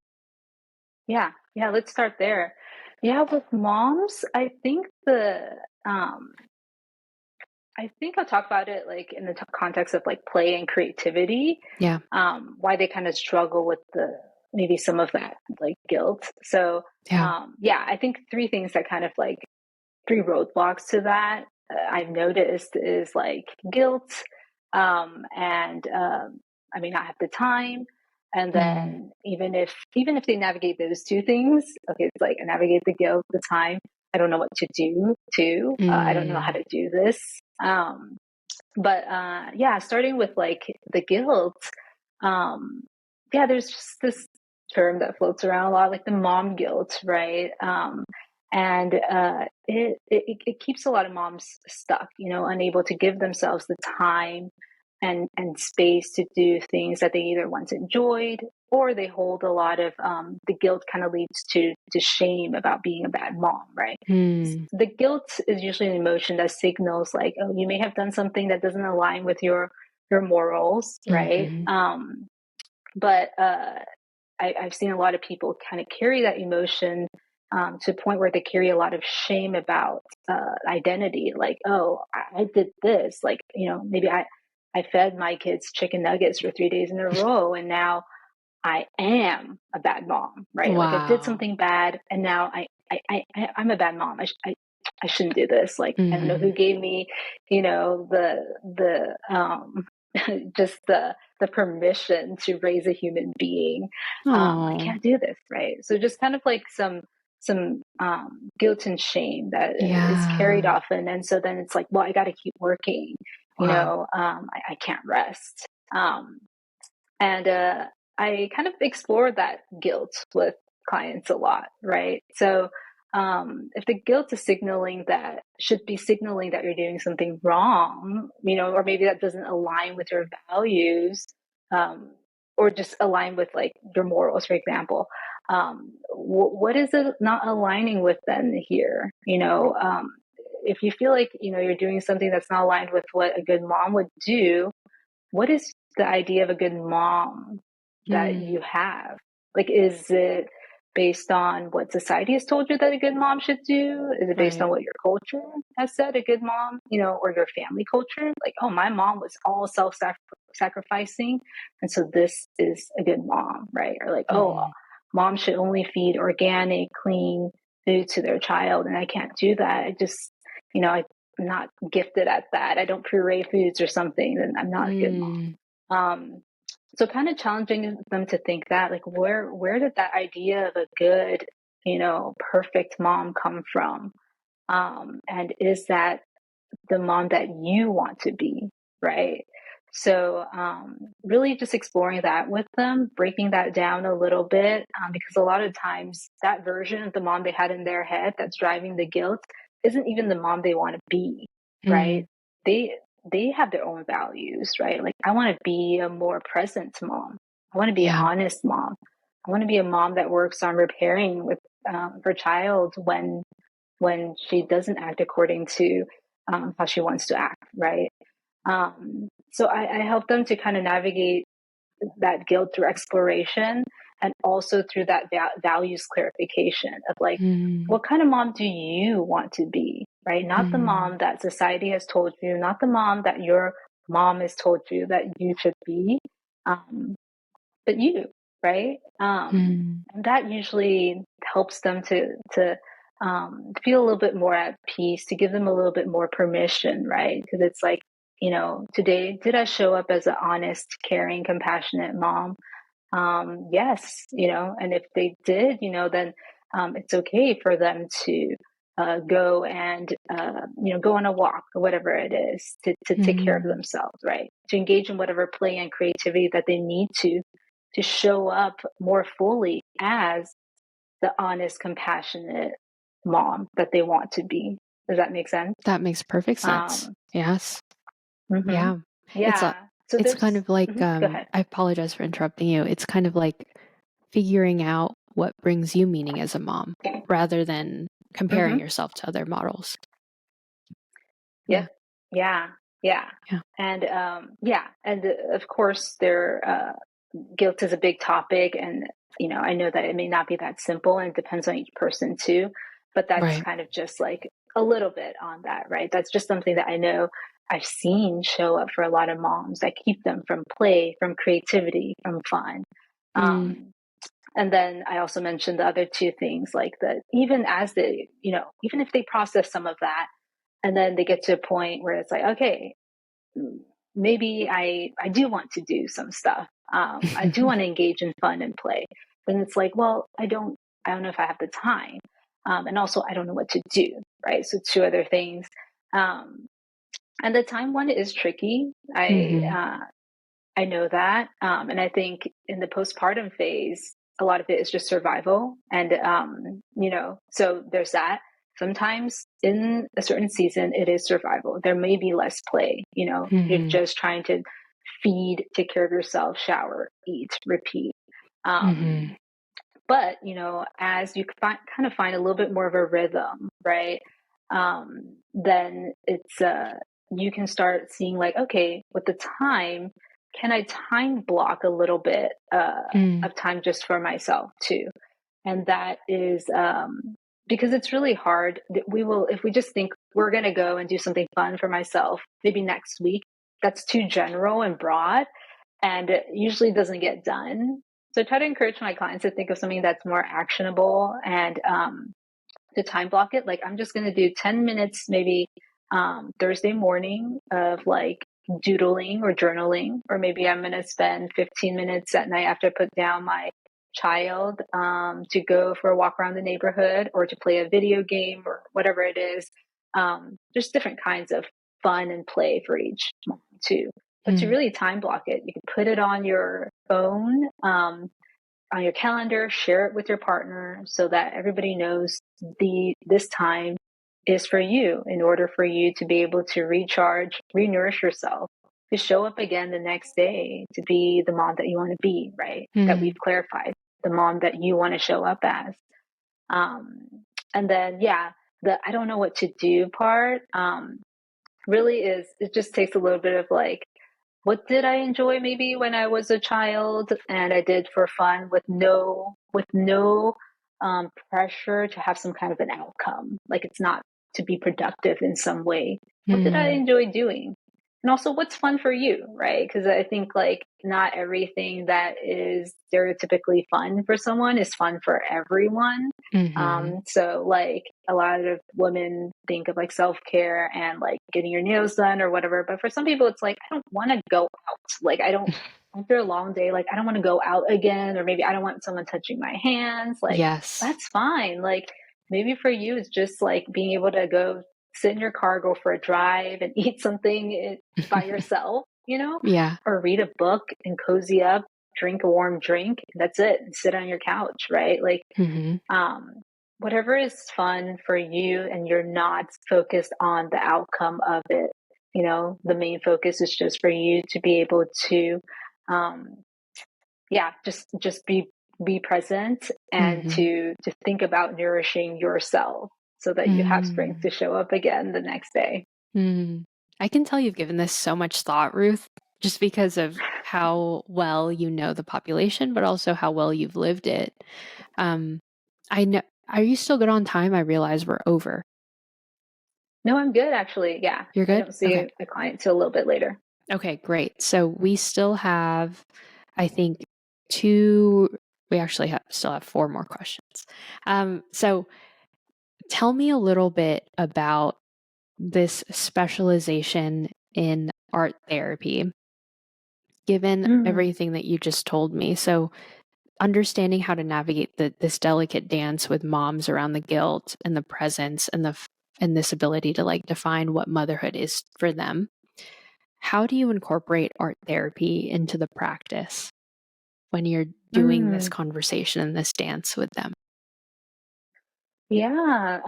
S2: Yeah, yeah. Let's start there. Yeah, with moms, um, I think I'll talk about it like in the context of like play and creativity,
S1: Yeah.
S2: why they kind of struggle with the maybe some of that like guilt. So,
S1: Yeah.
S2: yeah, I think three things that kind of like three roadblocks to that I've noticed is like guilt, and I may not have the time. And
S1: Mm.
S2: then even if they navigate those two things, okay, it's like I navigate the guilt, the time. I don't know what to do too. I don't know how
S1: Mm.
S2: to do this. Um, but yeah, starting with like the guilt, um, yeah, there's just this term that floats around a lot, like the mom guilt, right? And it keeps a lot of moms stuck, unable to give themselves the time and space to do things that they either once enjoyed or they hold a lot of the guilt kind of leads to shame about being a bad mom, right?
S1: Mm.
S2: The guilt is usually an emotion that signals like, oh, you may have done something that doesn't align with your morals, right?
S1: Mm-hmm.
S2: But I've seen a lot of people kind of carry that emotion to a point where they carry a lot of shame about identity. Like, oh, I did this. Like, maybe I fed my kids chicken nuggets for 3 days in a row, and now I am a bad mom, right? Like I did
S1: Wow.
S2: something bad, and now I'm a bad mom. I shouldn't do this. Like I don't know
S1: Mm-hmm.
S2: who gave me, the just the permission to raise a human being. I
S1: Oh,
S2: can't do this, right? So just kind of like some guilt and shame that is carried
S1: yeah.
S2: often, and so then it's like, well, I got to keep working.
S1: Wow.
S2: I can't rest. And I kind of explore that guilt with clients a lot, right? So if the guilt is signaling that should be signaling that you're doing something wrong, or maybe that doesn't align with your values, or just align with like your morals, for example. What is it not aligning with then here? If you feel like you're doing something that's not aligned with what a good mom would do, what is the idea of a good mom that you
S1: Mm.
S2: have? Like, is it based on what society has told you that a good mom should do? Is it based
S1: Right.
S2: on what your culture has said a good mom, or your family culture? Like, oh, my mom was all self-sacrificing, and so this is a good mom, right? Or like, oh,
S1: Mm-hmm.
S2: mom should only feed organic, clean food to their child, and I can't do that. I'm not gifted at that. I don't puree foods or something, then I'm not a good mom.
S1: Mm.
S2: Um, so kind of challenging them to think that, like, where did that idea of a good, perfect mom come from? And is that the mom that you want to be, right? So really just exploring that with them, breaking that down a little bit, because a lot of times that version of the mom they had in their head that's driving the guilt isn't even the mom they want to be, right?
S1: Mm.
S2: They they have their own values, right? Like I want to be a more present mom. I want to be an
S1: Yeah.
S2: honest mom. I want to be a mom that works on repairing with her child when she doesn't act according to how she wants to act, right? So I help them to kind of navigate that guilt through exploration and also through that values clarification of like,
S1: Mm.
S2: what kind of mom do you want to be, right? Not the
S1: Mm.
S2: mom that society has told you, not the mom that your mom has told you that you should be, um, but you, right?
S1: Mm.
S2: And that usually helps them to feel a little bit more at peace, to give them a little bit more permission, right? Because it's like, today, did I show up as an honest, caring, compassionate mom? Yes, and if they did, then it's okay for them to go and go on a walk or whatever it is to take care of themselves, right? To engage in whatever play and creativity that they need to show up more fully as the honest, compassionate mom that they want to be. Does that make sense?
S1: That makes perfect sense. Yes.
S2: Mm-hmm.
S1: Yeah. It's a
S2: Yeah. So
S1: it's kind
S2: there's,
S1: of like
S2: go ahead.
S1: I apologize for interrupting you. It's kind of like figuring out what brings you meaning as a mom rather than comparing
S2: Mm-hmm.
S1: yourself to other models. Yeah.
S2: Yep. Yeah. Yeah.
S1: Yeah.
S2: And and of course guilt is a big topic, and I know that it may not be that simple, and it depends on each person too, but that's
S1: Right.
S2: kind of just like a little bit on that, right? That's just something that I know I've seen show up for a lot of moms that keep them from play, from creativity, from fun.
S1: Mm.
S2: And then I also mentioned the other two things, like that even as they, even if they process some of that, and then they get to a point where it's like, okay, maybe I do want to do some stuff. I do want to engage in fun and play. Then it's like, well, I don't know if I have the time, and also I don't know what to do. Right. So two other things, and the time one is tricky.
S1: Mhm.
S2: I know that, and I think in the postpartum phase, a lot of it is just survival, and so there's that. Sometimes in a certain season, it is survival. There may be less play. You're
S1: Mhm.
S2: just trying to feed, take care of yourself, shower, eat, repeat.
S1: Mhm.
S2: But as you kind of find a little bit more of a rhythm, right? Then it's you can start seeing like, okay, with the time, can I time block a little bit
S1: Mm.
S2: of time just for myself too? And that is because it's really hard. We will, if we just think we're going to go and do something fun for myself, maybe next week, that's too general and broad, and it usually doesn't get done. So I try to encourage my clients to think of something that's more actionable, and to time block it. Like, I'm just going to do 10 minutes, maybe Thursday morning, of like doodling or journaling, or maybe I'm going to spend 15 minutes at night after I put down my child to go for a walk around the neighborhood, or to play a video game, or whatever it is. There's different kinds of fun and play for each mom too. But to
S1: Mm.
S2: really time block it, you can put it on your phone, on your calendar, share it with your partner, so that everybody knows this time is for you, in order for you to be able to recharge, re-nourish yourself, to show up again the next day, to be the mom that you want to be, right? That we've
S1: Mm.
S2: clarified, the mom that you want to show up as. Um, and then, yeah, the I don't know what to do part really is, it just takes a little bit of like, what did I enjoy maybe when I was a child and I did for fun, with no pressure to have some kind of an outcome. Like, it's not to be productive in some way. What did I
S1: Mm.
S2: enjoy doing? And also, what's fun for you, right? Because I think like not everything that is stereotypically fun for someone is fun for everyone.
S1: Mhm.
S2: So like a lot of women think of like self-care and like getting your nails done or whatever. But for some people, it's like, I don't want to go out. Like, after a long day, like, I don't want to go out again, or maybe I don't want someone touching my hands. Like,
S1: Yes.
S2: that's fine. Like, maybe for you, it's just like being able to go sit in your car, go for a drive, and eat something by yourself,
S1: Yeah.
S2: or read a book and cozy up, drink a warm drink. That's it. And sit on your couch, right? Like,
S1: Mhm.
S2: um, whatever is fun for you, and you're not focused on the outcome of it. The main focus is just for you to be able to, um, yeah, just be present, and
S1: Mhm.
S2: to think about nourishing yourself, so that you have strength
S1: Mm.
S2: to show up again the next day.
S1: Mm. I can tell you've given this so much thought, Ruth, just because of how well you know the population, but also how well you've lived it. Um, I know. Are you still good on time? I realize we're over.
S2: No, I'm good, actually. Yeah,
S1: You're
S2: I
S1: good?
S2: don't see
S1: Okay.
S2: a client till a little bit later.
S1: Okay, great. So we still have, I think, we actually still have four more questions. So Tell me a little bit about this specialization in art therapy, given
S2: Mm,
S1: everything that you just told me. So, understanding how to navigate this delicate dance with moms around the guilt and the presence and this ability to like define what motherhood is for them. How do you incorporate art therapy into the practice when you're doing this
S2: mm.
S1: conversation and this dance with them?
S2: Yeah.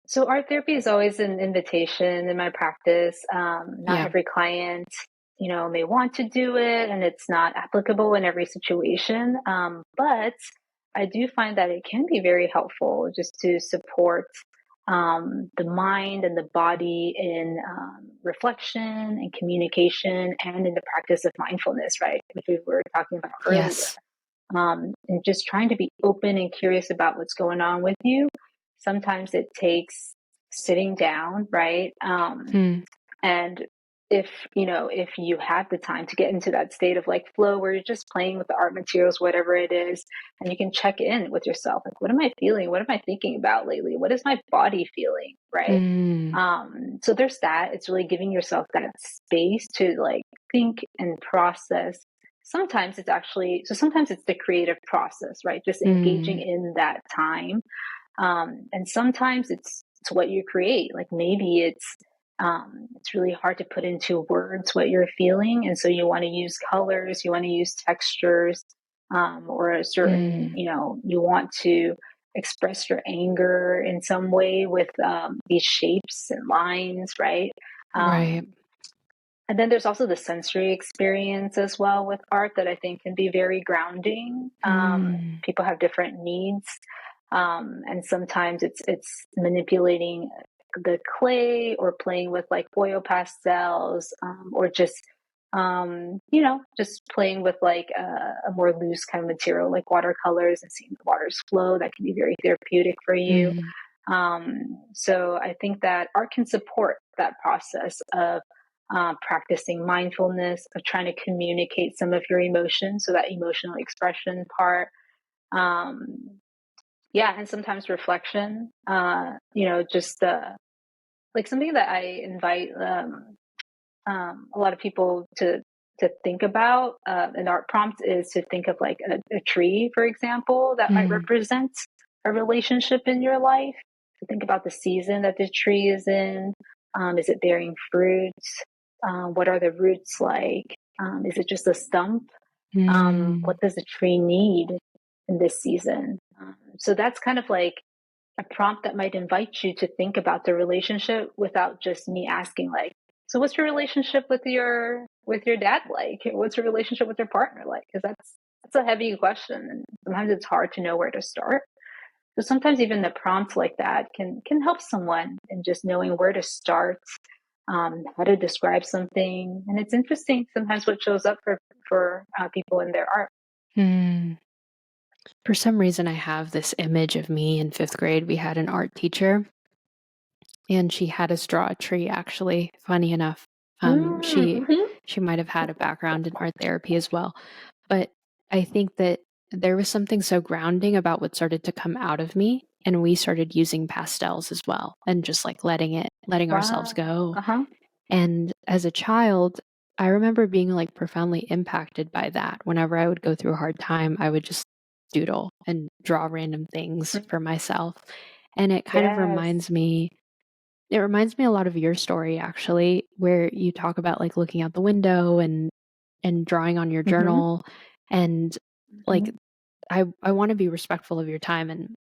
S2: So art therapy is always an invitation in my practice. Not
S1: Yeah.
S2: every client, may want to do it, and it's not applicable in every situation. But I do find that it can be very helpful just to support the mind and the body in reflection and communication and in the practice of mindfulness, right? Which we were talking about earlier.
S1: Yes.
S2: And just trying to be open and curious about what's going on with you. Sometimes it takes sitting down, right?
S1: Hmm.
S2: And if you have the time to get into that state of like flow where you're just playing with the art materials, whatever it is, and you can check in with yourself, like, what am I feeling? What am I thinking about lately? What is my body feeling? Right.
S1: Mm.
S2: So there's that. It's really giving yourself that space to like think and process. Sometimes it's the creative process, right? Just engaging
S1: Mm.
S2: in that time. And sometimes it's what you create. Like maybe it's really hard to put into words what you're feeling, and so you want to use colors, you want to use textures, or a certain,
S1: Mm.
S2: you want to express your anger in some way with these shapes and lines, right?
S1: Right.
S2: Um, and then there's also the sensory experience as well with art that I think can be very grounding.
S1: Mm.
S2: People have different needs, and sometimes it's manipulating the clay or playing with like oil pastels, or just playing with like a more loose kind of material like watercolors and seeing the waters flow. That can be very therapeutic for you.
S1: Mm.
S2: So I think that art can support that process of practicing mindfulness, of trying to communicate some of your emotions. So that emotional expression part. Um, yeah, and sometimes reflection. Just like something that I invite a lot of people to think about. An art prompt is to think of like a tree, for example, that might
S1: Mm.
S2: represent a relationship in your life. To think about the season that the tree is in. Is it bearing fruits? What are the roots like? Is it just a stump?
S1: Mm.
S2: What does the tree need in this season? So that's kind of like a prompt that might invite you to think about the relationship without just me asking like, so what's your relationship with your dad like? What's your relationship with your partner like? Because that's a heavy question, and sometimes it's hard to know where to start. So sometimes even the prompt like that can help someone in just knowing where to start, how to describe something. And it's interesting sometimes what shows up for people in their art.
S1: Mm. For some reason, I have this image of me in fifth grade. We had an art teacher, and she had us draw a tree. Actually, funny enough, she
S2: Mm-hmm.
S1: she might have had a background in art therapy as well. But I think that there was something so grounding about what started to come out of me, and we started using pastels as well, and just like letting ourselves
S2: Wow.
S1: go.
S2: Uh huh.
S1: And as a child, I remember being like profoundly impacted by that. Whenever I would go through a hard time, I would just doodle and draw random things for myself. And
S2: Yes.
S1: it reminds me a lot of your story actually, where you talk about like looking out the window and drawing on your
S2: Mm-hmm.
S1: journal. And like
S2: Mm-hmm.
S1: I want to be respectful of your time and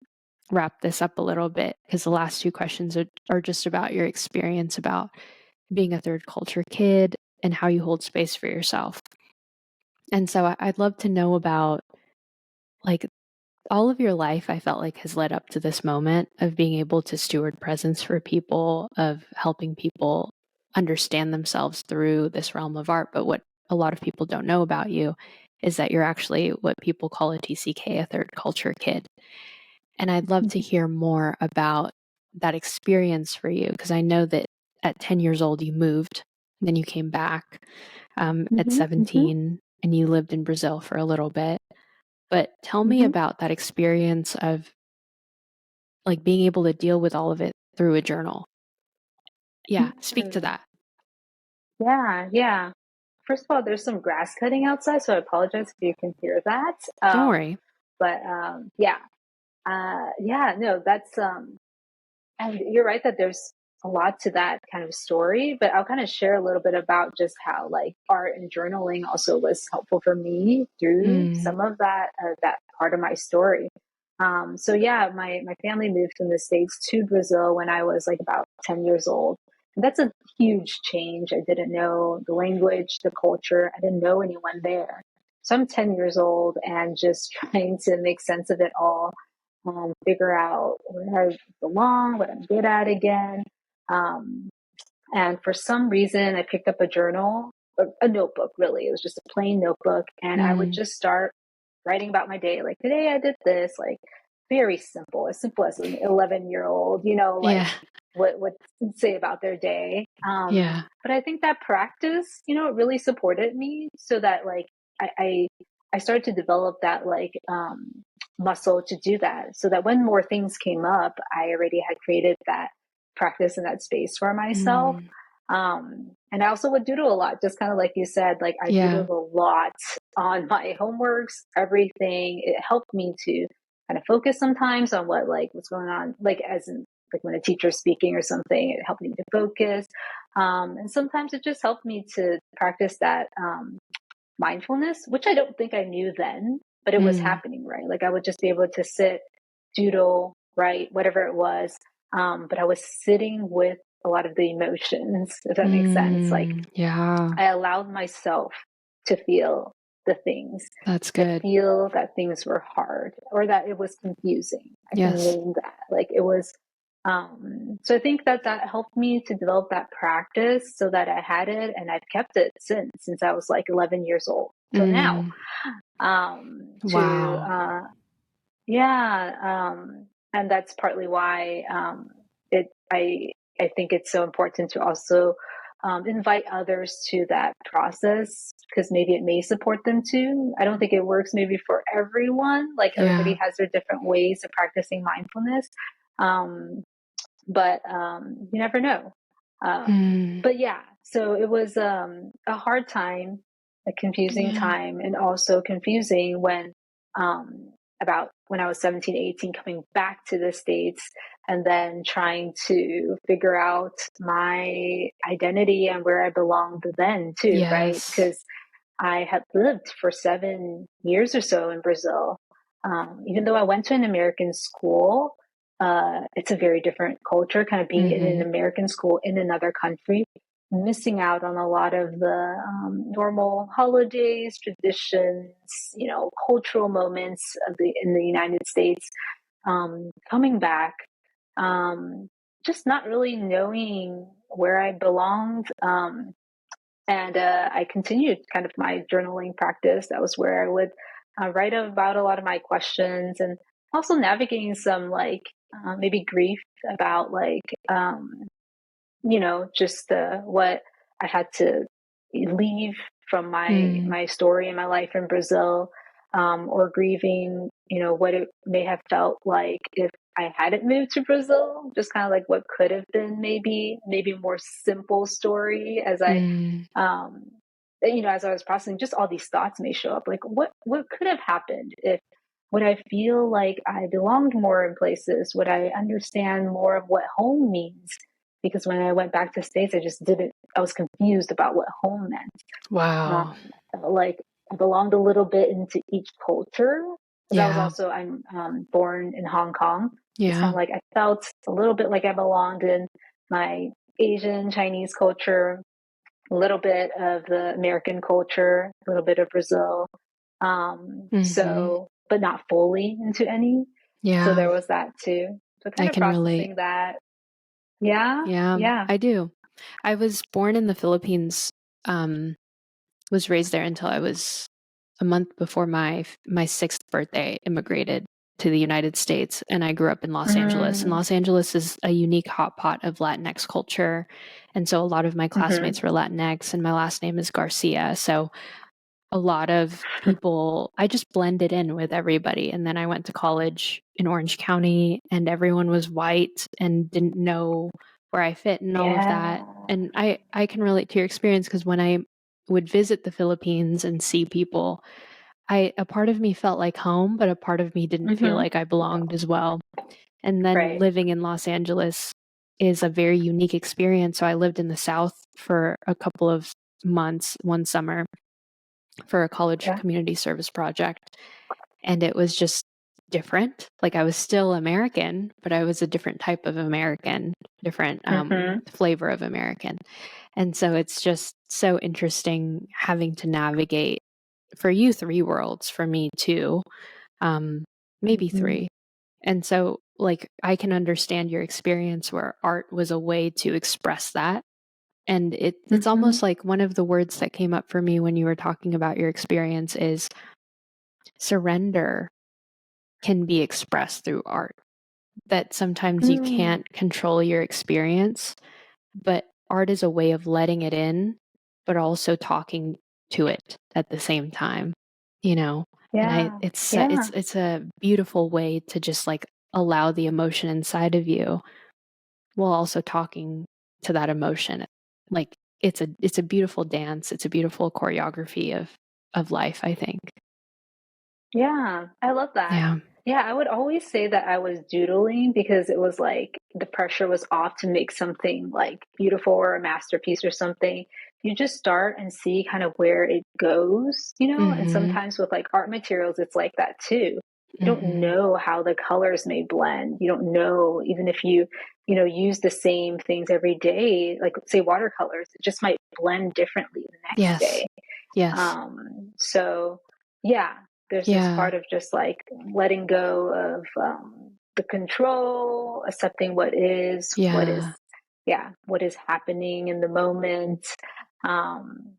S1: wrap this up a little bit because the last two questions are just about your experience about being a third culture kid and how you hold space for yourself. And so I'd love to know about like all of your life, I felt like has led up to this moment of being able to steward presence for people, of helping people understand themselves through this realm of art. But what a lot of people don't know about you is that you're actually what people call a TCK, a third culture kid. And I'd love to hear more about that experience for you because I know that at 10 years old, you moved, then you came back at
S2: Mm-hmm. Mm-hmm.
S1: 17 and you lived in Brazil for a little bit. But tell me
S2: Mm-hmm.
S1: about that experience of like being able to deal with all of it through a journal. Yeah, speak to that.
S2: Yeah. First of all, there's some grass cutting outside, so I apologize if you can hear that.
S1: Don't worry.
S2: But no, that's and you're right that there's a lot to that kind of story, but I'll kind of share a little bit about just how like art and journaling also was helpful for me through some of that part of my story. So yeah, my family moved from the States to Brazil when I was like about 10 years old. And that's a huge change. I didn't know the language, the culture. I didn't know anyone there. So I'm 10 years old and just trying to make sense of it all, figure out where I belong, what I'm good at again. Um, and for some reason, I picked up a journal, a notebook, really. It was just a plain notebook. And I would just start writing about my day. Like, today I did this, like, very simple, as simple as an 11-year-old, like what say about their day. But I think that practice, it really supported me so that like I started to develop that like muscle to do that, so that when more things came up, I already had created that practice in that space for myself. And I also would doodle a lot, just kind of like you said, like I doodled a lot on my homeworks, everything. It helped me to kind of focus sometimes on what's going on, like as in like when a teacher's speaking or something, it helped me to focus. And sometimes it just helped me to practice that mindfulness, which I don't think I knew then, but it was happening, right? Like I would just be able to sit, doodle, write, whatever it was. But I was sitting with a lot of the emotions, if that makes sense. Like, I allowed myself to feel the things.
S1: That's good.
S2: To feel that things were hard or that it was confusing. I can name that. Like it was. So I think that helped me to develop that practice so that I had it, and I've kept it since I was like 11 years old till now.
S1: Wow.
S2: And that's partly why I think it's so important to also invite others to that process, because maybe it may support them too. I don't think it works maybe for everyone. Like everybody has their different ways of practicing mindfulness. But you never know. But yeah, so it was a hard time, a confusing time, and also confusing when about when I was 17, 18, coming back to the States and then trying to figure out my identity and where I belonged then too, right? Because I had lived for 7 years or so in Brazil. Even though I went to an American school, it's a very different culture, kind of being in an American school in another country, missing out on a lot of the normal holidays, traditions, cultural moments in the United States. Coming back, just not really knowing where I belonged. And I continued kind of my journaling practice. That was where I would write about a lot of my questions, and also navigating some like maybe grief about like just what I had to leave from my story and my life in Brazil, or grieving, what it may have felt like if I hadn't moved to Brazil, just kind of like what could have been maybe more simple story as as I was processing, just all these thoughts may show up. Like what could have happened if, would I feel like I belonged more in places? Would I understand more of what home means? Because when I went back to the States, I was confused about what home meant.
S1: Wow.
S2: I felt like I belonged a little bit into each culture. I'm born in Hong Kong. It's kind of like I felt a little bit like I belonged in my Asian, Chinese culture, a little bit of the American culture, a little bit of Brazil. So, but not fully into any. So there was that too. So kind of processing relate. That. Yeah.
S1: I do. I was born in the Philippines, was raised there until I was a month before my 6th birthday, immigrated to the United States, and I grew up in Los Angeles. And Los Angeles is a unique hot pot of Latinx culture. And so a lot of my classmates were Latinx, and my last name is Garcia. So a lot of people, I just blended in with everybody. And then I went to college in Orange County and everyone was white and didn't know where I fit and all of that. And I can relate to your experience because when I would visit the Philippines and see people, a part of me felt like home, but a part of me didn't feel like I belonged as well. And then
S2: Right.
S1: living in Los Angeles is a very unique experience. So I lived in the South for a couple of months, one summer, for a college
S2: Yeah.
S1: community service project. And it was just different. Like I was still American, but I was a different type of American, different flavor of American. And so it's just so interesting having to navigate, for you, 3 worlds, for me 2, maybe 3. And so like I can understand your experience where art was a way to express that. And it's almost like one of the words that came up for me when you were talking about your experience is surrender can be expressed through art. That sometimes you can't control your experience, but art is a way of letting it in, but also talking to it at the same time, you know? And
S2: Yeah.
S1: it's a beautiful way to just like allow the emotion inside of you while also talking to that emotion. Like it's a beautiful dance. It's a beautiful choreography of life, I think.
S2: Yeah, I love that.
S1: Yeah.
S2: Yeah, I would always say that I was doodling because it was like the pressure was off to make something like beautiful or a masterpiece or something. You just start and see kind of where it goes, you know? And
S1: Mhm.
S2: sometimes with like art materials, it's like that too. You don't
S1: Mhm.
S2: know how the colors may blend. You don't know, even if use the same things every day, like say watercolors, it just might blend differently the next
S1: Yes.
S2: day.
S1: Yes.
S2: So yeah, there's this
S1: Yeah.
S2: part of just like letting go of the control, accepting
S1: Yeah.
S2: what is happening in the moment. Um,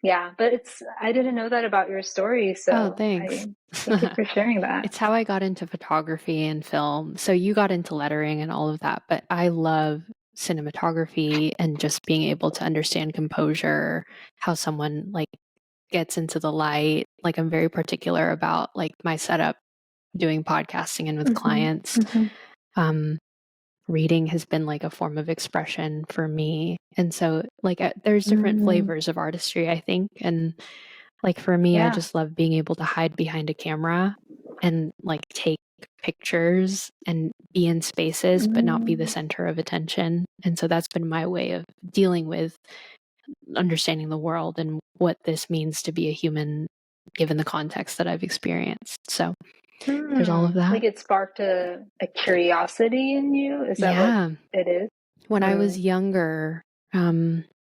S2: yeah, but I didn't know that about your story,
S1: Oh,
S2: so
S1: thanks.
S2: I thank you for sharing that.
S1: It's how I got into photography and film. So you got into lettering and all of that, but I love cinematography and just being able to understand composure, how someone like gets into the light. Like I'm very particular about like my setup doing podcasting and with
S2: Hmm.
S1: clients.
S2: Hmm.
S1: Um, Reading has been like a form of expression for me. And so like there's different
S2: Mm,
S1: flavors of artistry, I think. And like for me, I
S2: yeah.
S1: just love being able to hide behind a camera and like take pictures and be in spaces, but not be the
S2: Mm,
S1: center of attention. And so that's been my way of dealing with understanding the world and what this means to be a human given the context that I've experienced. So there's all of that.
S2: like it sparked a curiosity in you. Is that what
S1: Yeah.
S2: it is?
S1: When I was
S2: Mm,
S1: younger,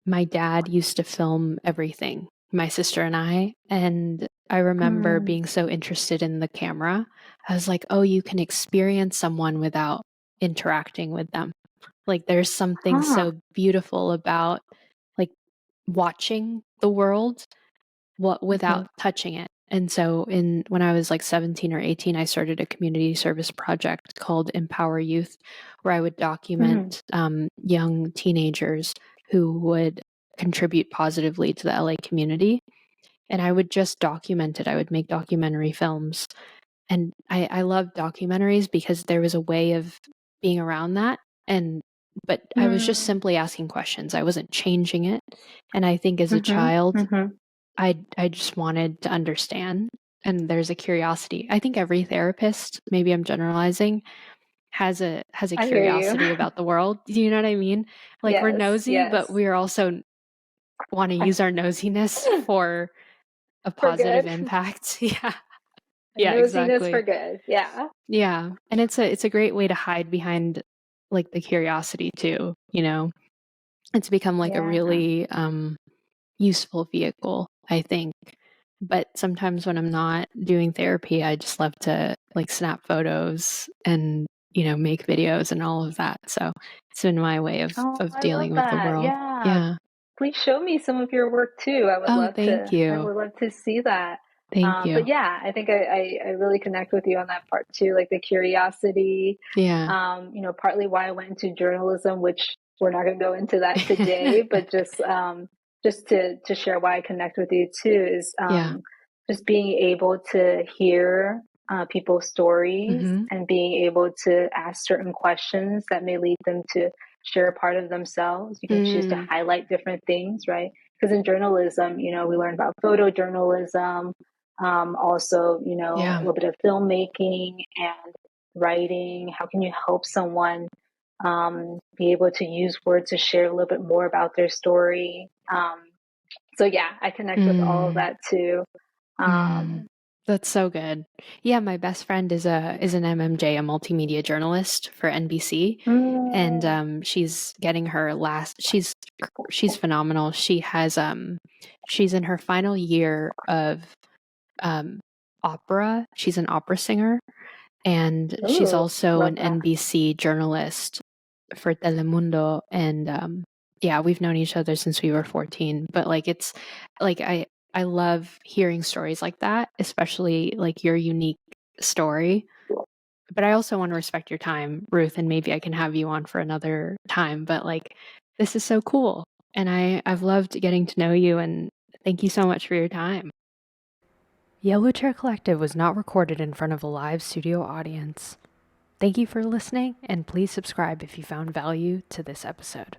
S1: my dad used to film everything, my sister and I. And I remember
S2: mm,
S1: being so interested in the camera. I was like, oh, you can experience someone without interacting with them. Like, there's something
S2: huh.
S1: so beautiful about like watching the world without
S2: Mhm.
S1: touching it. And so when I was like 17 or 18, I started a community service project called Empower Youth, where I would
S2: Mhm.
S1: document young teenagers who would contribute positively to the LA community. And I would just document it. I would make documentary films. And I love documentaries because there was a way of being around that. But I was just
S2: Mm.
S1: simply asking questions. I wasn't changing it. And I think as a
S2: Mhm.
S1: child,
S2: Mhm.
S1: I just wanted to understand, and there's a curiosity. I think every therapist, maybe I'm generalizing, has a
S2: I hear you.
S1: curiosity about the world. Do you know what I mean? Like we're
S2: Yes,
S1: nosy, but
S2: yes.
S1: we are also want to use our nosiness for a
S2: For
S1: positive
S2: good.
S1: impact. Yeah. Yeah,
S2: Nosiness for
S1: exactly.
S2: good. Yeah.
S1: Yeah. And it's a great way to hide behind like the curiosity too, you know. It's become like a
S2: Yeah.
S1: really useful vehicle, I think. But sometimes when I'm not doing therapy, I just love to like snap photos and, make videos and all of that. So it's been my way
S2: Oh,
S1: of
S2: I love
S1: dealing with the
S2: that.
S1: world.
S2: Yeah.
S1: Yeah.
S2: Please show me some of your work too.
S1: Oh, thank
S2: I
S1: you.
S2: would love to see that.
S1: Thank
S2: But
S1: you.
S2: yeah, I think I really connect with you on that part too, like the curiosity.
S1: Yeah.
S2: Partly why I went into journalism, which we're not going to go into that today, but just to share why I connect with you too is just being able to hear people's stories and being able to ask certain questions that may lead them to share a part of themselves. You can choose to highlight different things, right? Because in journalism, we learn about photojournalism, also, a little bit of filmmaking and writing. How can you help someone be able to use words to share a little bit more about their story? So yeah, I connect with all of that too.
S1: That's so good. Yeah, my best friend is an MMJ, a multimedia journalist for NBC, and she's getting her last. She's phenomenal. She's in her final year of opera. She's an opera singer, and she's also an NBC journalist for Telemundo. And yeah, we've known each other since we were 14. But like, it's like I love hearing stories like that, especially like your unique story. But I also want to respect your time, Ruth, and maybe I can have you on for another time. But like, this is so cool, and I've loved getting to know you, and thank you so much for your time. Yellow Chair Collective was not recorded in front of a live studio audience. Thank you for listening, and please subscribe if you found value to this episode.